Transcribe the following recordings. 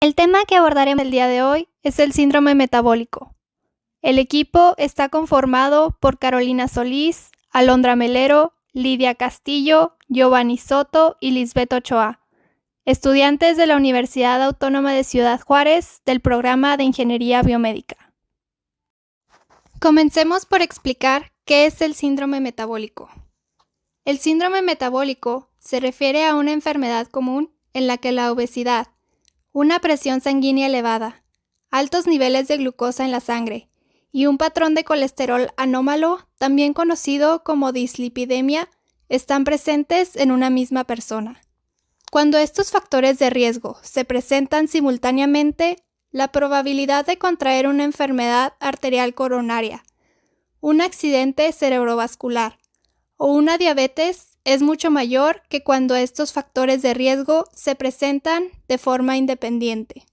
El tema que abordaremos el día de hoy es el síndrome metabólico. El equipo está conformado por Carolina Solís, Alondra Melero, Lidia Castillo, Giovanni Soto y Lisbeth Ochoa, estudiantes de la Universidad Autónoma de Ciudad Juárez del programa de Ingeniería Biomédica. Comencemos por explicar qué es el síndrome metabólico. El síndrome metabólico se refiere a una enfermedad común en la que la obesidad, una presión sanguínea elevada, altos niveles de glucosa en la sangre y un patrón de colesterol anómalo, también conocido como dislipidemia, están presentes en una misma persona. Cuando estos factores de riesgo se presentan simultáneamente, la probabilidad de contraer una enfermedad arterial coronaria, un accidente cerebrovascular o una diabetes es mucho mayor que cuando estos factores de riesgo se presentan de forma independiente.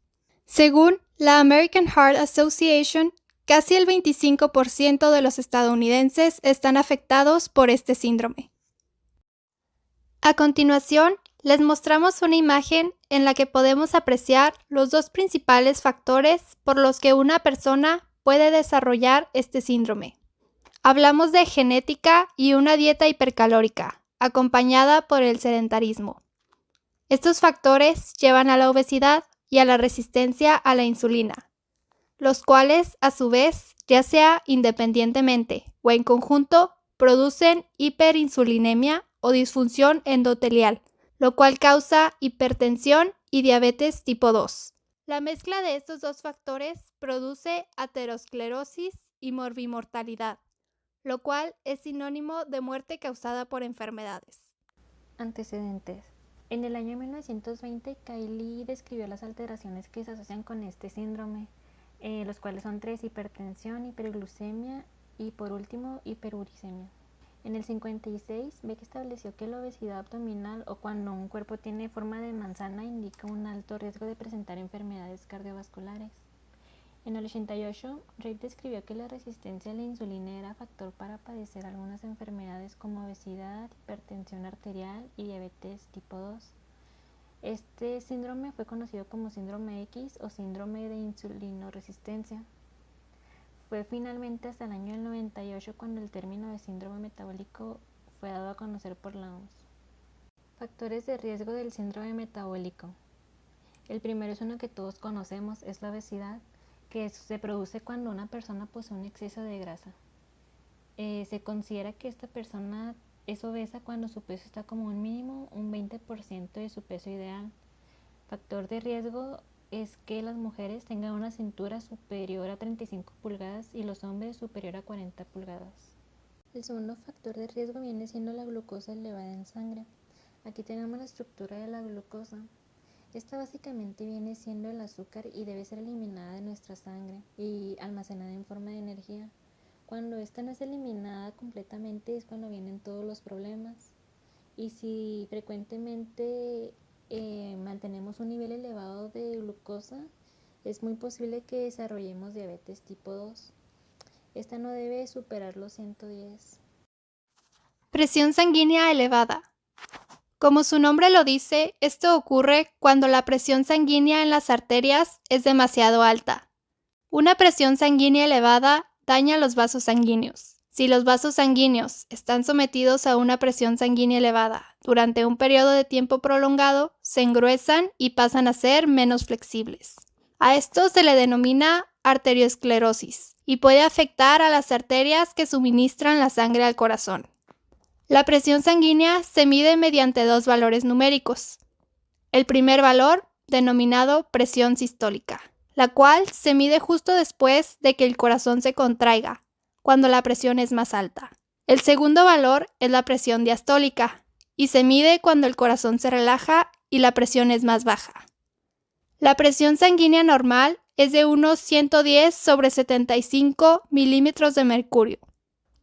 Según la American Heart Association, casi el 25% de los estadounidenses están afectados por este síndrome. A continuación, les mostramos una imagen en la que podemos apreciar los dos principales factores por los que una persona puede desarrollar este síndrome. Hablamos de genética y una dieta hipercalórica, acompañada por el sedentarismo. Estos factores llevan a la obesidad y a la resistencia a la insulina, los cuales, a su vez, ya sea independientemente o en conjunto, producen hiperinsulinemia o disfunción endotelial, lo cual causa hipertensión y diabetes tipo 2. La mezcla de estos dos factores produce aterosclerosis y morbimortalidad, lo cual es sinónimo de muerte causada por enfermedades. Antecedentes. En el año 1920, Cayley describió las alteraciones que se asocian con este síndrome, los cuales son 3: hipertensión, hiperglucemia y, por último, hiperuricemia. En el 56, Beck estableció que la obesidad abdominal o cuando un cuerpo tiene forma de manzana indica un alto riesgo de presentar enfermedades cardiovasculares. En el 88, Reid describió que la resistencia a la insulina era factor para padecer algunas enfermedades como obesidad, hipertensión arterial y diabetes tipo 2. Este síndrome fue conocido como síndrome X o síndrome de insulinoresistencia. Fue finalmente hasta el año 98 cuando el término de síndrome metabólico fue dado a conocer por la OMS. Factores de riesgo del síndrome metabólico. El primero es uno que todos conocemos, es la obesidad, que se produce cuando una persona posee un exceso de grasa. Se considera que esta persona es obesa cuando su peso está como un mínimo un 20% de su peso ideal. Factor de riesgo es que las mujeres tengan una cintura superior a 35 pulgadas y los hombres superior a 40 pulgadas. El segundo factor de riesgo viene siendo la glucosa elevada en sangre. Aquí tenemos la estructura de la glucosa. Esta básicamente viene siendo el azúcar y debe ser eliminada de nuestra sangre y almacenada en forma de energía. Cuando esta no es eliminada completamente es cuando vienen todos los problemas. Y si frecuentemente mantenemos un nivel elevado de glucosa, es muy posible que desarrollemos diabetes tipo 2. Esta no debe superar los 110. Presión sanguínea elevada. Como su nombre lo dice, esto ocurre cuando la presión sanguínea en las arterias es demasiado alta. Una presión sanguínea elevada daña los vasos sanguíneos. Si los vasos sanguíneos están sometidos a una presión sanguínea elevada durante un periodo de tiempo prolongado, se engruesan y pasan a ser menos flexibles. A esto se le denomina arteriosclerosis y puede afectar a las arterias que suministran la sangre al corazón. La presión sanguínea se mide mediante dos valores numéricos. El primer valor, denominado presión sistólica, la cual se mide justo después de que el corazón se contraiga, cuando la presión es más alta. El segundo valor es la presión diastólica, y se mide cuando el corazón se relaja y la presión es más baja. La presión sanguínea normal es de unos 110/75 milímetros de mercurio.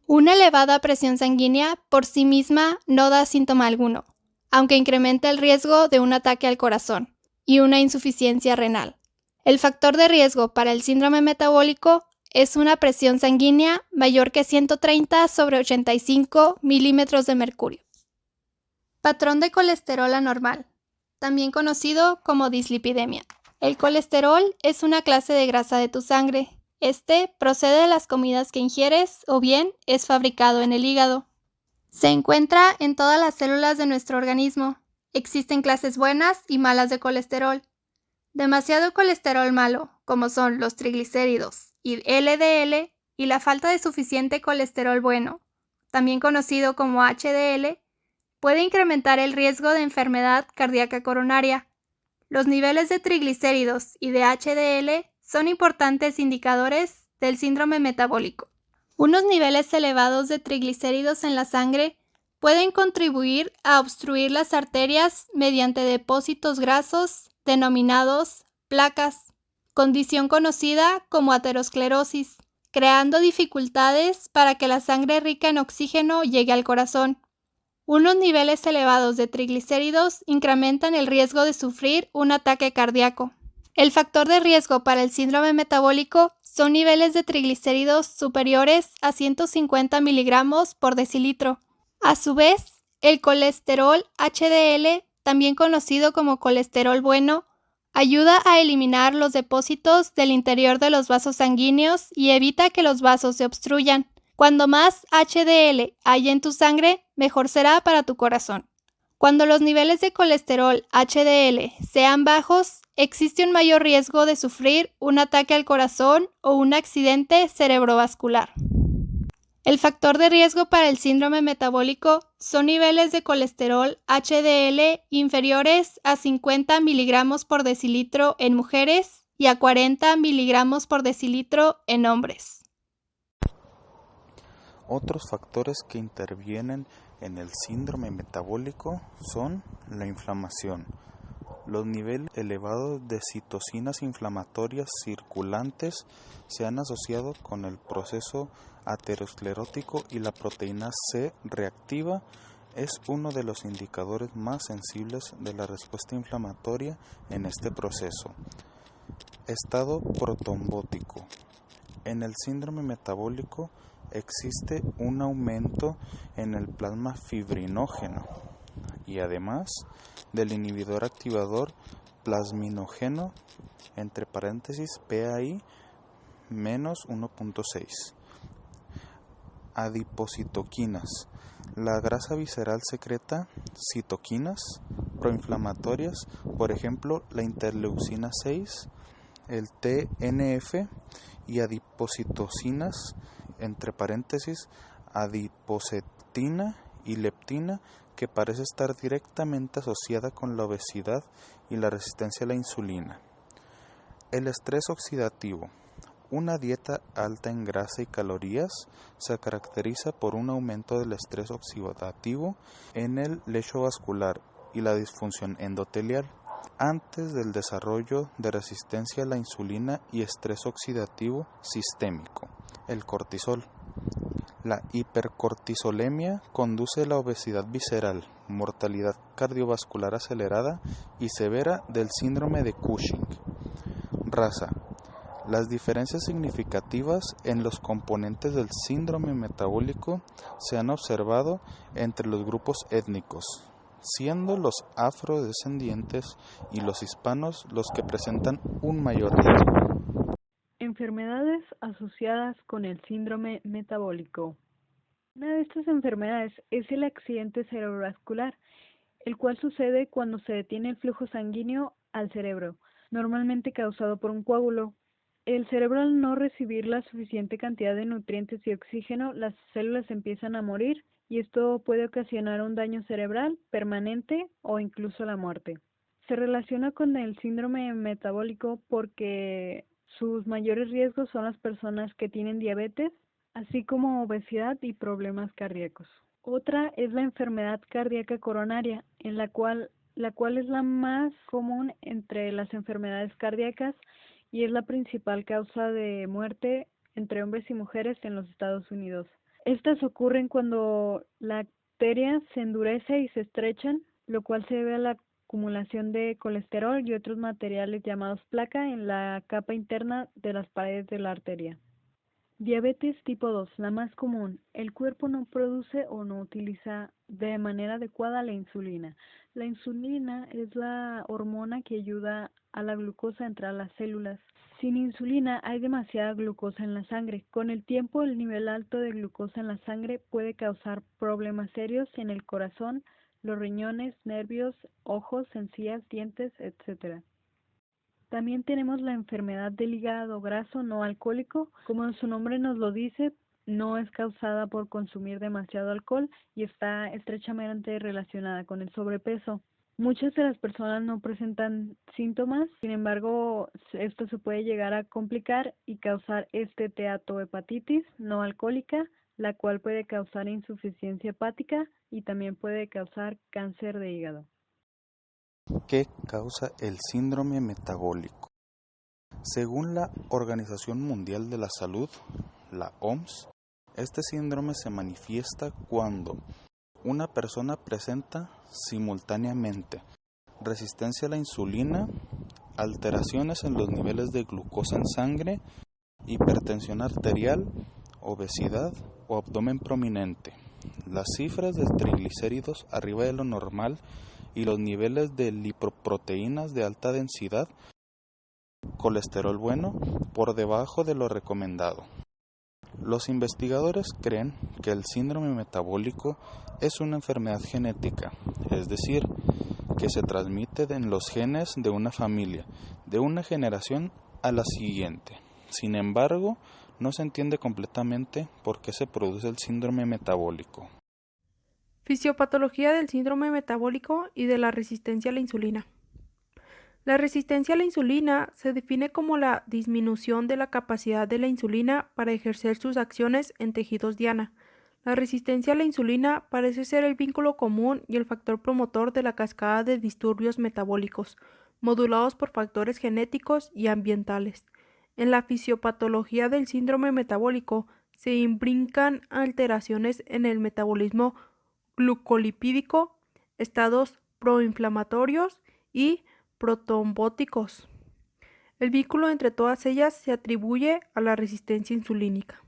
Una elevada presión sanguínea por sí misma no da síntoma alguno, aunque incrementa el riesgo de un ataque al corazón y una insuficiencia renal. El factor de riesgo para el síndrome metabólico es una presión sanguínea mayor que 130/85 milímetros de mercurio. Patrón de colesterol anormal, también conocido como dislipidemia. El colesterol es una clase de grasa de tu sangre. Este procede de las comidas que ingieres o bien es fabricado en el hígado. Se encuentra en todas las células de nuestro organismo. Existen clases buenas y malas de colesterol. Demasiado colesterol malo, como son los triglicéridos y LDL, y la falta de suficiente colesterol bueno, también conocido como HDL, puede incrementar el riesgo de enfermedad cardíaca coronaria. Los niveles de triglicéridos y de HDL son importantes indicadores del síndrome metabólico. Unos niveles elevados de triglicéridos en la sangre pueden contribuir a obstruir las arterias mediante depósitos grasos denominados placas, condición conocida como aterosclerosis, creando dificultades para que la sangre rica en oxígeno llegue al corazón. Unos niveles elevados de triglicéridos incrementan el riesgo de sufrir un ataque cardíaco. El factor de riesgo para el síndrome metabólico son niveles de triglicéridos superiores a 150 miligramos por decilitro. A su vez, el colesterol HDL, también conocido como colesterol bueno, ayuda a eliminar los depósitos del interior de los vasos sanguíneos y evita que los vasos se obstruyan. Cuando más HDL haya en tu sangre, mejor será para tu corazón. Cuando los niveles de colesterol HDL sean bajos, existe un mayor riesgo de sufrir un ataque al corazón o un accidente cerebrovascular. El factor de riesgo para el síndrome metabólico son niveles de colesterol HDL inferiores a 50 miligramos por decilitro en mujeres y a 40 miligramos por decilitro en hombres. Otros factores que intervienen en el síndrome metabólico son la inflamación. Los niveles elevados de citocinas inflamatorias circulantes se han asociado con el proceso aterosclerótico y la proteína C reactiva es uno de los indicadores más sensibles de la respuesta inflamatoria en este proceso. Estado protrombótico. En el síndrome metabólico existe un aumento en el plasma fibrinógeno y además del inhibidor activador plasminógeno entre paréntesis PAI menos 1.6. Adipocitoquinas. La grasa visceral secreta citoquinas proinflamatorias, por ejemplo la interleucina 6, el TNF y adipocitocinas entre paréntesis adipocetina y leptina, que parece estar directamente asociada con la obesidad y la resistencia a la insulina. El estrés oxidativo. Una dieta alta en grasa y calorías se caracteriza por un aumento del estrés oxidativo en el lecho vascular y la disfunción endotelial, antes del desarrollo de resistencia a la insulina y estrés oxidativo sistémico. El cortisol. La hipercortisolemia conduce a la obesidad visceral, mortalidad cardiovascular acelerada y severa del síndrome de Cushing. Raza. Las diferencias significativas en los componentes del síndrome metabólico se han observado entre los grupos étnicos, siendo los afrodescendientes y los hispanos los que presentan un mayor riesgo. Enfermedades asociadas con el síndrome metabólico. Una de estas enfermedades es el accidente cerebrovascular, el cual sucede cuando se detiene el flujo sanguíneo al cerebro, normalmente causado por un coágulo. El cerebro, al no recibir la suficiente cantidad de nutrientes y oxígeno, las células empiezan a morir y esto puede ocasionar un daño cerebral permanente o incluso la muerte. Se relaciona con el síndrome metabólico porque sus mayores riesgos son las personas que tienen diabetes, así como obesidad y problemas cardíacos. Otra es la enfermedad cardíaca coronaria, en la cual es la más común entre las enfermedades cardíacas y es la principal causa de muerte entre hombres y mujeres en los Estados Unidos. Estas ocurren cuando la arteria se endurece y se estrechan, lo cual se debe a la acumulación de colesterol y otros materiales llamados placa en la capa interna de las paredes de la arteria. Diabetes tipo 2, la más común. El cuerpo no produce o no utiliza de manera adecuada la insulina. La insulina es la hormona que ayuda a la glucosa entrar a las células. Sin insulina hay demasiada glucosa en la sangre. Con el tiempo, el nivel alto de glucosa en la sangre puede causar problemas serios en el corazón, los riñones, nervios, ojos, encías, dientes, etc. También tenemos la enfermedad del hígado graso no alcohólico. Como su nombre nos lo dice, no es causada por consumir demasiado alcohol y está estrechamente relacionada con el sobrepeso. Muchas de las personas no presentan síntomas, sin embargo, esto se puede llegar a complicar y causar esteatohepatitis no alcohólica, la cual puede causar insuficiencia hepática y también puede causar cáncer de hígado. ¿Qué causa el síndrome metabólico? Según la Organización Mundial de la Salud, la OMS, este síndrome se manifiesta cuando una persona presenta simultáneamente resistencia a la insulina, alteraciones en los niveles de glucosa en sangre, hipertensión arterial, obesidad o abdomen prominente. Las cifras de triglicéridos arriba de lo normal y los niveles de lipoproteínas de alta densidad, colesterol bueno, por debajo de lo recomendado. Los investigadores creen que el síndrome metabólico es una enfermedad genética, es decir, que se transmite en los genes de una familia, de una generación a la siguiente. Sin embargo, no se entiende completamente por qué se produce el síndrome metabólico. Fisiopatología del síndrome metabólico y de la resistencia a la insulina. La resistencia a la insulina se define como la disminución de la capacidad de la insulina para ejercer sus acciones en tejidos diana. La resistencia a la insulina parece ser el vínculo común y el factor promotor de la cascada de disturbios metabólicos, modulados por factores genéticos y ambientales. En la fisiopatología del síndrome metabólico se imbrican alteraciones en el metabolismo glucolipídico, estados proinflamatorios y protrombóticos. El vínculo entre todas ellas se atribuye a la resistencia insulínica.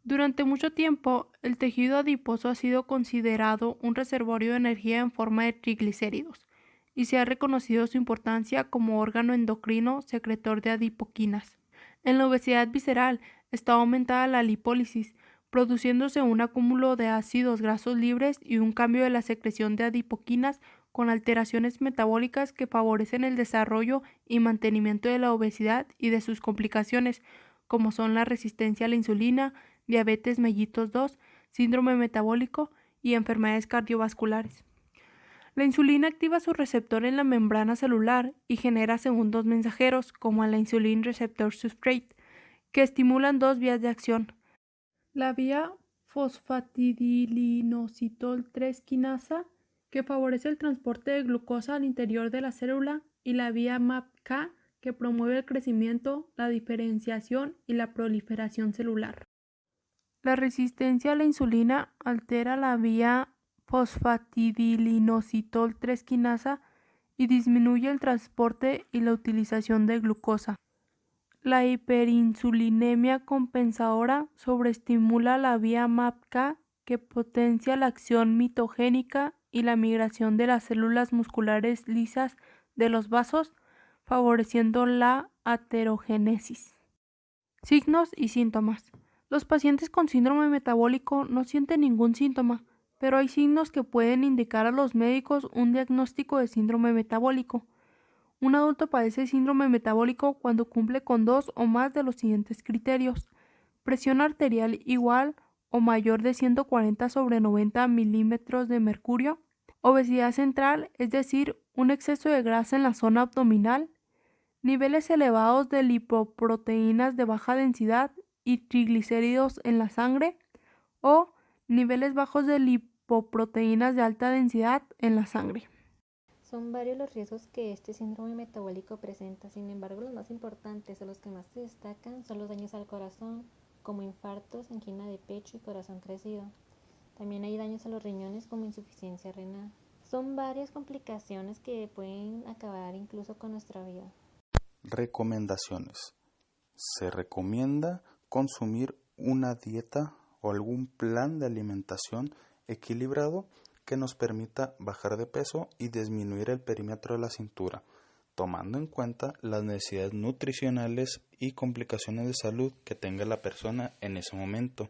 Durante mucho tiempo, el tejido adiposo ha sido considerado un reservorio de energía en forma de triglicéridos, y se ha reconocido su importancia como órgano endocrino secretor de adipoquinas. En la obesidad visceral está aumentada la lipólisis, produciéndose un acúmulo de ácidos grasos libres y un cambio de la secreción de adipoquinas con alteraciones metabólicas que favorecen el desarrollo y mantenimiento de la obesidad y de sus complicaciones, como son la resistencia a la insulina, diabetes mellitus 2, síndrome metabólico y enfermedades cardiovasculares. La insulina activa su receptor en la membrana celular y genera segundos mensajeros, como la insulin receptor substrate, que estimulan dos vías de acción: la vía fosfatidilinositol 3 quinasa, que favorece el transporte de glucosa al interior de la célula, y la vía MAPK, que promueve el crecimiento, la diferenciación y la proliferación celular. La resistencia a la insulina altera la vía fosfatidilinositol 3 quinasa y disminuye el transporte y la utilización de glucosa. La hiperinsulinemia compensadora sobreestimula la vía MAPK, que potencia la acción mitogénica y la migración de las células musculares lisas de los vasos, favoreciendo la aterogénesis. Signos y síntomas. Los pacientes con síndrome metabólico no sienten ningún síntoma, pero hay signos que pueden indicar a los médicos un diagnóstico de síndrome metabólico. Un adulto padece síndrome metabólico cuando cumple con 2 o más de los siguientes criterios: presión arterial igual o mayor de 140/90 milímetros de mercurio, obesidad central, es decir, un exceso de grasa en la zona abdominal, niveles elevados de lipoproteínas de baja densidad y triglicéridos en la sangre, o niveles bajos de lipoproteínas de alta densidad en la sangre. Son varios los riesgos que este síndrome metabólico presenta, sin embargo los más importantes o los que más se destacan son los daños al corazón, como infartos, angina de pecho y corazón crecido. También hay daños a los riñones como insuficiencia renal. Son varias complicaciones que pueden acabar incluso con nuestra vida. Recomendaciones. Se recomienda consumir una dieta o algún plan de alimentación equilibrado que nos permita bajar de peso y disminuir el perímetro de la cintura. tomando en cuenta las necesidades nutricionales y complicaciones de salud que tenga la persona en ese momento.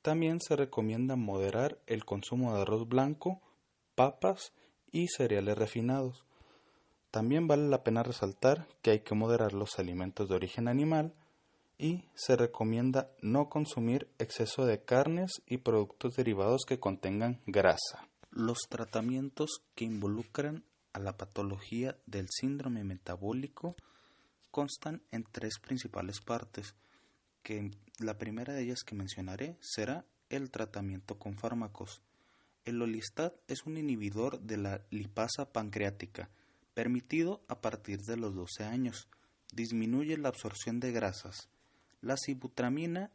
También se recomienda moderar el consumo de arroz blanco, papas y cereales refinados. También vale la pena resaltar que hay que moderar los alimentos de origen animal y se recomienda no consumir exceso de carnes y productos derivados que contengan grasa. Los tratamientos que involucran a la patología del síndrome metabólico constan en tres principales partes, que la primera de ellas que mencionaré será el tratamiento con fármacos. El Olistat es un inhibidor de la lipasa pancreática, permitido a partir de los 12 años. Disminuye la absorción de grasas. La sibutramina,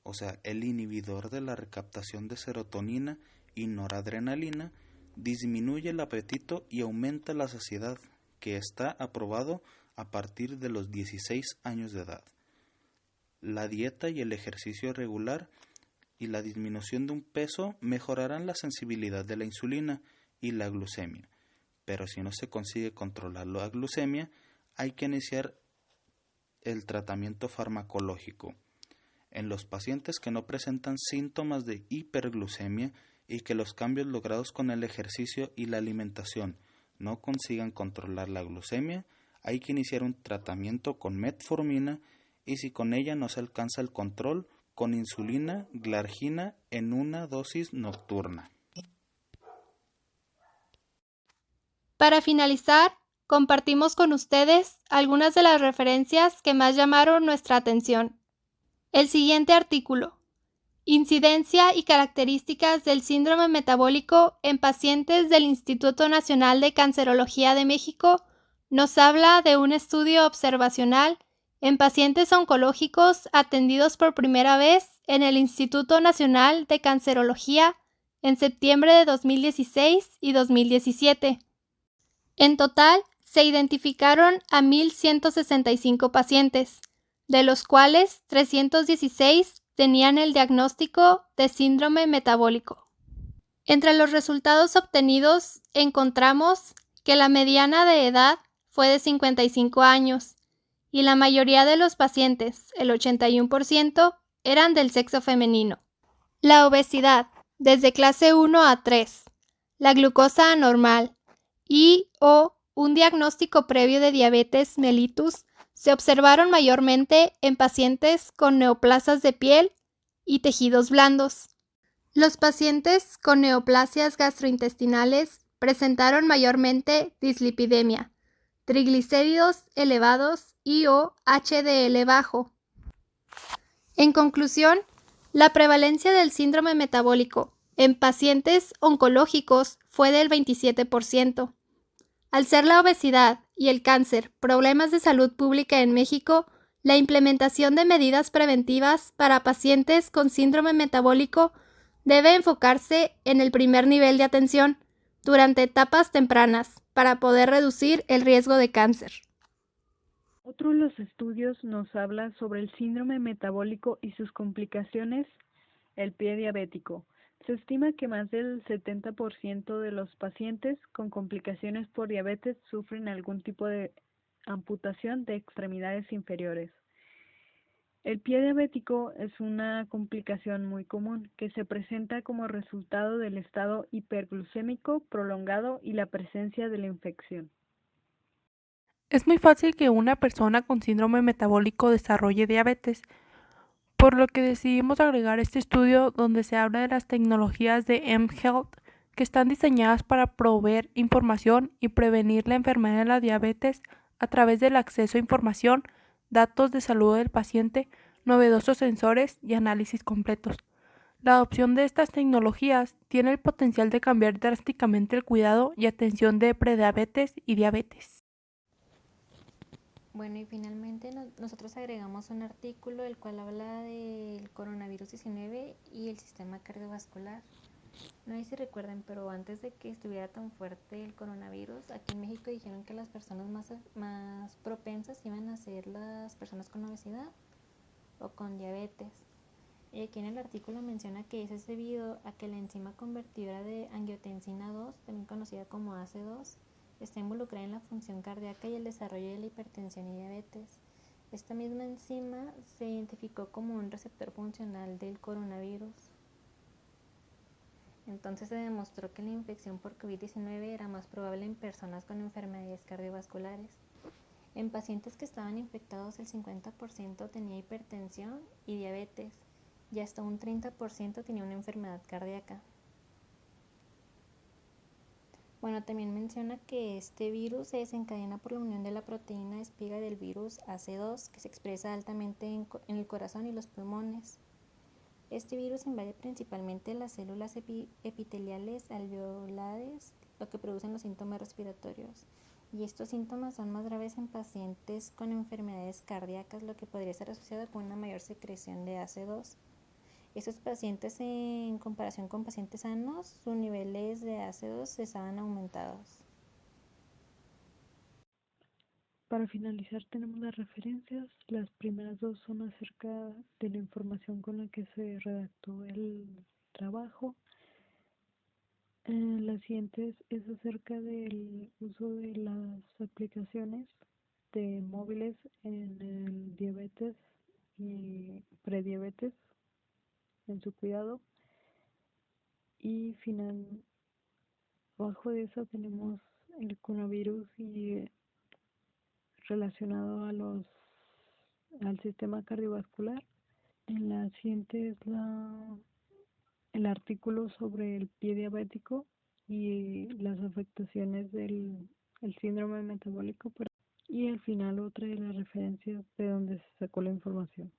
o sea, el inhibidor de la recaptación de serotonina y noradrenalina, disminuye el apetito y aumenta la saciedad, que está aprobado a partir de los 16 años de edad. La dieta y el ejercicio regular y la disminución de un peso mejorarán la sensibilidad de la insulina y la glucemia. Pero si no se consigue controlar la glucemia, hay que iniciar el tratamiento farmacológico. En los pacientes que no presentan síntomas de hiperglucemia y que los cambios logrados con el ejercicio y la alimentación no consigan controlar la glucemia, hay que iniciar un tratamiento con metformina y si con ella no se alcanza el control, con insulina glargina en una dosis nocturna. Para finalizar, compartimos con ustedes algunas de las referencias que más llamaron nuestra atención. El siguiente artículo: Incidencia y características del síndrome metabólico en pacientes del Instituto Nacional de Cancerología de México, nos habla de un estudio observacional en pacientes oncológicos atendidos por primera vez en el Instituto Nacional de Cancerología en septiembre de 2016 y 2017. En total, se identificaron a 1.165 pacientes, de los cuales 316 tenían el diagnóstico de síndrome metabólico. Entre los resultados obtenidos encontramos que la mediana de edad fue de 55 años y la mayoría de los pacientes, el 81%, eran del sexo femenino. La obesidad, desde clase 1 a 3, la glucosa anormal y o un diagnóstico previo de diabetes mellitus se observaron mayormente en pacientes con neoplasias de piel y tejidos blandos. Los pacientes con neoplasias gastrointestinales presentaron mayormente dislipidemia, triglicéridos elevados y o HDL bajo. En conclusión, la prevalencia del síndrome metabólico en pacientes oncológicos fue del 27%. Al ser la obesidad y el cáncer problemas de salud pública en México, la implementación de medidas preventivas para pacientes con síndrome metabólico debe enfocarse en el primer nivel de atención durante etapas tempranas para poder reducir el riesgo de cáncer. Otro de los estudios nos habla sobre el síndrome metabólico y sus complicaciones, el pie diabético. Se estima que más del 70% de los pacientes con complicaciones por diabetes sufren algún tipo de amputación de extremidades inferiores. El pie diabético es una complicación muy común que se presenta como resultado del estado hiperglucémico prolongado y la presencia de la infección. Es muy fácil que una persona con síndrome metabólico desarrolle diabetes, por lo que decidimos agregar este estudio donde se habla de las tecnologías de mHealth que están diseñadas para proveer información y prevenir la enfermedad de la diabetes a través del acceso a información, datos de salud del paciente, novedosos sensores y análisis completos. La adopción de estas tecnologías tiene el potencial de cambiar drásticamente el cuidado y atención de prediabetes y diabetes. Bueno, y finalmente nosotros agregamos un artículo el cual habla del coronavirus 19 y el sistema cardiovascular. No sé si recuerden, pero antes de que estuviera tan fuerte el coronavirus, aquí en México dijeron que las personas más propensas iban a ser las personas con obesidad o con diabetes. Y aquí en el artículo menciona que eso es debido a que la enzima convertidora de angiotensina 2, también conocida como ACE2, está involucrada en la función cardíaca y el desarrollo de la hipertensión y diabetes. Esta misma enzima se identificó como un receptor funcional del coronavirus. Entonces se demostró que la infección por COVID-19 era más probable en personas con enfermedades cardiovasculares. En pacientes que estaban infectados, el 50% tenía hipertensión y diabetes, y hasta un 30% tenía una enfermedad cardíaca. Bueno, también menciona que este virus se desencadena por la unión de la proteína espiga del virus AC2, que se expresa altamente en el corazón y los pulmones. Este virus invade principalmente las células epiteliales alveolares, lo que producen los síntomas respiratorios. Y estos síntomas son más graves en pacientes con enfermedades cardíacas, lo que podría estar asociado con una mayor secreción de AC2. Estos pacientes, en comparación con pacientes sanos, sus niveles de AC2 estaban aumentados. Para finalizar tenemos las referencias. Las primeras dos son acerca de la información con la que se redactó el trabajo. La siguiente es acerca del uso de las aplicaciones de móviles en el diabetes y prediabetes en su cuidado. Y abajo de eso tenemos el coronavirus y relacionado al sistema cardiovascular. En la siguiente es el artículo sobre el pie diabético y las afectaciones del síndrome metabólico. Y al final otra de las referencias de donde se sacó la información.